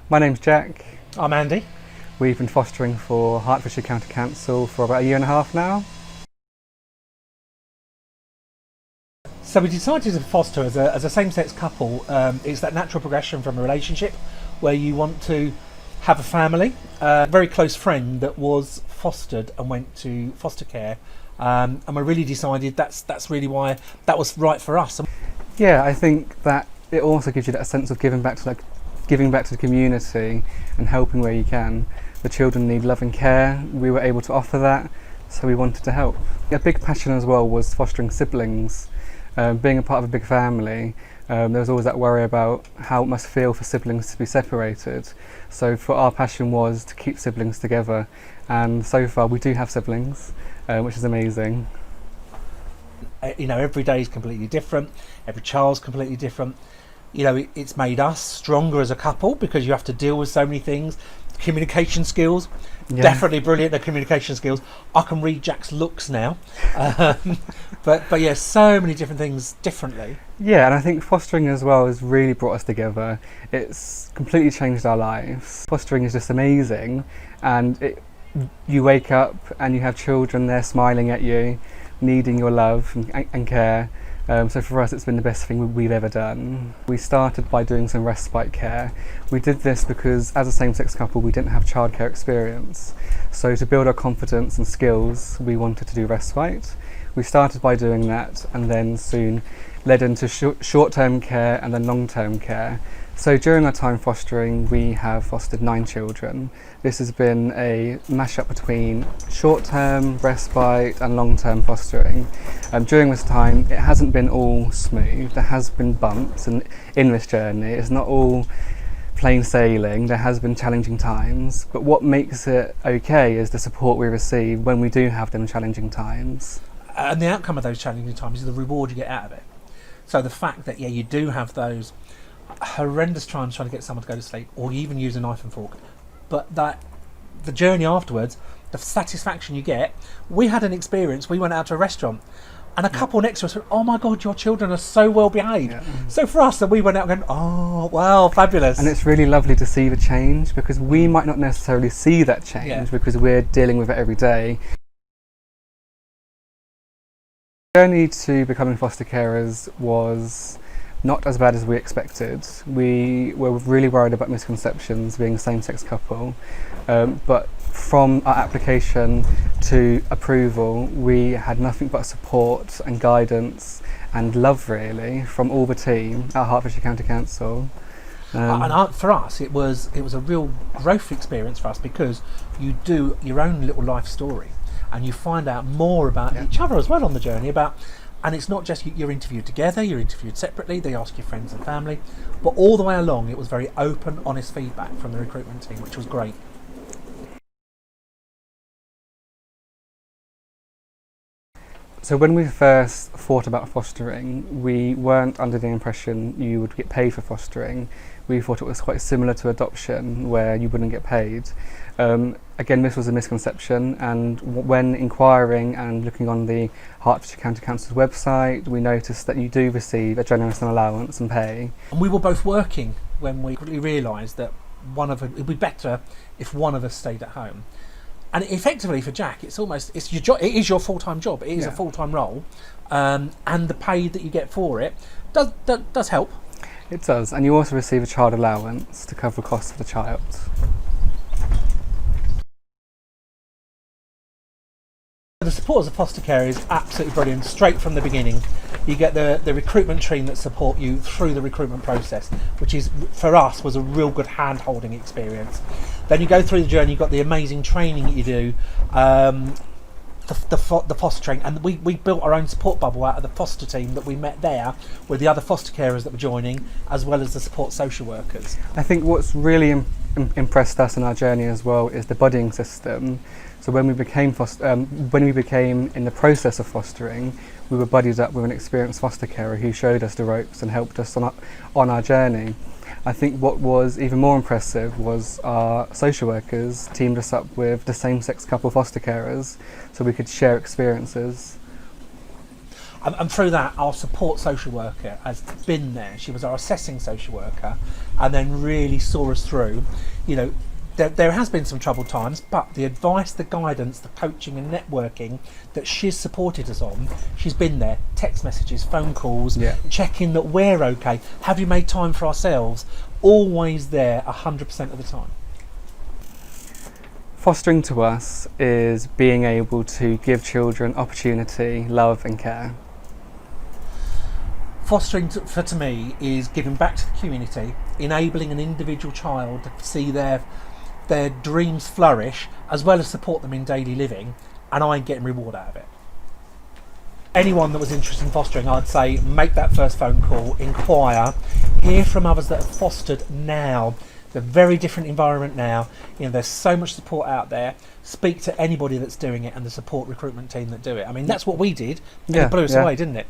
My name's Jack. I'm Andy. We've been fostering for Hertfordshire County Council for about a year and a half now. So we decided to foster as a same-sex couple. It's that natural progression from a relationship where you want to have a family. A very close friend that was fostered and went to foster care, and we really decided that's really why that was right for us. Yeah, I think that it also gives you that sense of giving back to the community and helping where you can. The children need love and care. We were able to offer that, so we wanted to help. A big passion as well was fostering siblings. Being a part of a big family, there was always that worry about how it must feel for siblings to be separated. So for our passion was to keep siblings together, and so far we do have siblings, which is amazing. Every day is completely different. Every child's completely different. It's made us stronger as a couple because you have to deal with so many things. Communication skills, definitely brilliant. The communication skills. I can read Jack's looks now, but yeah, so many different things differently. Yeah, and I think fostering as well has really brought us together. It's completely changed our lives. Fostering is just amazing, and you wake up and you have children there smiling at you, needing your love and care. So for us it's been the best thing we've ever done. We started by doing some respite care. We did this because as a same-sex couple we didn't have childcare experience. So to build our confidence and skills we wanted to do respite. We started by doing that and then soon led into short-term care and then long-term care. So during our time fostering we have fostered 9 children. This has been a mash-up between short-term, respite and long-term fostering. During this time it hasn't been all smooth. There has been bumps in this journey. It's not all plain sailing. There has been challenging times, but what makes it okay is the support we receive when we do have them challenging times. And the outcome of those challenging times is the reward you get out of it. So the fact that you do have those horrendous times trying to get someone to go to sleep or even use a knife and fork, but that the journey afterwards, the satisfaction you get. We had an experience. We went out to a restaurant and a couple next to us went, "Oh my God, your children are so well behaved." So for us, we went out going, "Oh wow, fabulous." And it's really lovely to see the change because we might not necessarily see that change because we're dealing with it every day. The journey to becoming foster carers was not as bad as we expected. We were really worried about misconceptions being a same-sex couple, but from our application to approval we had nothing but support and guidance and love really from all the team at Hertfordshire County Council. For us it was a real growth experience for us because you do your own little life story and you find out more about each other as well on the journey and it's not just you're interviewed together, you're interviewed separately, they ask your friends and family, but all the way along it was very open, honest feedback from the recruitment team, which was great. So when we first thought about fostering, we weren't under the impression you would get paid for fostering. We thought it was quite similar to adoption, where you wouldn't get paid. Again, this was a misconception, and when inquiring and looking on the Hertfordshire County Council's website, we noticed that you do receive a generous allowance and pay. And we were both working when we realised that it would be better if one of us stayed at home. And effectively for Jack, it's your job. It is your full-time job. It is a full-time role, and the pay that you get for it does help. It does, and you also receive a child allowance to cover the costs of the child. The support as a foster care is absolutely brilliant. Straight from the beginning, you get the recruitment team that support you through the recruitment process, which is for us was a real good hand-holding experience. Then you go through the journey. You've got the amazing training that you do, the fostering, and we built our own support bubble out of the foster team that we met there with the other foster carers that were joining, as well as the support social workers. I think what's really impressed us in our journey as well is the buddying system. So when we became in the process of fostering, we were buddied up with an experienced foster carer who showed us the ropes and helped us on our journey. I think what was even more impressive was our social workers teamed us up with the same-sex couple foster carers so we could share experiences. And through that, our support social worker has been there. She was our assessing social worker, and then really saw us through. You know, there has been some troubled times, but the advice, the guidance, the coaching and networking that she's supported us on, she's been there. Text messages, phone calls, checking that we're okay. Have you made time for ourselves? Always there 100% of the time. Fostering to us is being able to give children opportunity, love and care. Fostering to me is giving back to the community, enabling an individual child to see their dreams flourish, as well as support them in daily living, and I'm getting reward out of it. Anyone that was interested in fostering, I'd say make that first phone call, inquire, hear from others that have fostered now. It's a very different environment now. You know, there's so much support out there. Speak to anybody that's doing it and the support recruitment team that do it. I mean, that's what we did, and it blew us away, didn't it?